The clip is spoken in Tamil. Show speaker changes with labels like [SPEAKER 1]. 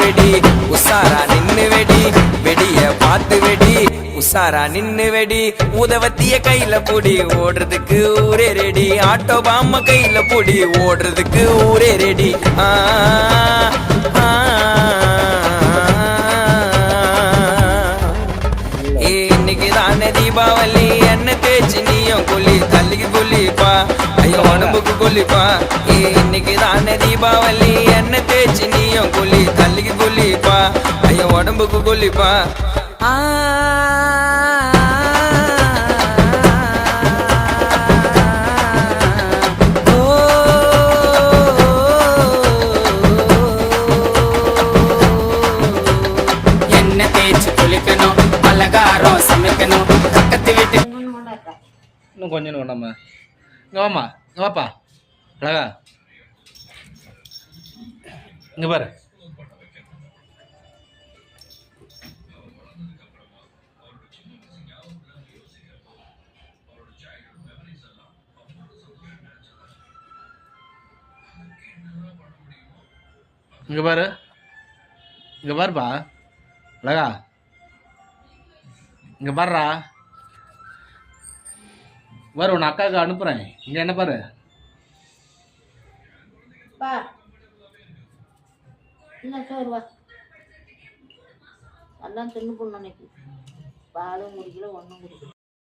[SPEAKER 1] வெடி உசாரா நின்னு வெடி வெடிய பார்த்து வெடி உசாரா நின்னு வெடி உதவத்திய கையில புடி ஓடுறதுக்கு ஊரே ரெடி ஆட்டோ பாம கையில புடி ஓடுறதுக்கு ஊரே ரெடி இன்னைக்கு தானே தீபாவளி என்ன தேய்ச்சி நீயும் கொல்லி தள்ளிக்கு கொல்லிப்பா ஐயோ உடம்புக்கு கொல்லிப்பா இன்னைக்கு தானே தீபாவளி என்ன தேய்ச்சி நீயும் கொல்லி தள்ளிக்கு கொல்லிப்பா ஐயோ உடம்புக்கு கொல்லிப்பா
[SPEAKER 2] என்ன தேய்ச்சி குளிக்கணும் பலகாரம் சமைக்கணும் பக்கத்து வீட்டு
[SPEAKER 3] இன்னும் கொஞ்சம் வேண்டாமா இங்கே வாமா இங்கே வாப்பா அழகா இங்கே பாரு இங்கே பாரு இங்கே பாருப்பா அழகா இங்கே பாருடா பாரு உன் அக்காவுக்கு அனுப்புகிறேன் இங்கே என்ன பாரு
[SPEAKER 4] எல்லாம் தின்னு பொண்ணு பாலும் குடிக்கல ஒன்றும் குடிக்கல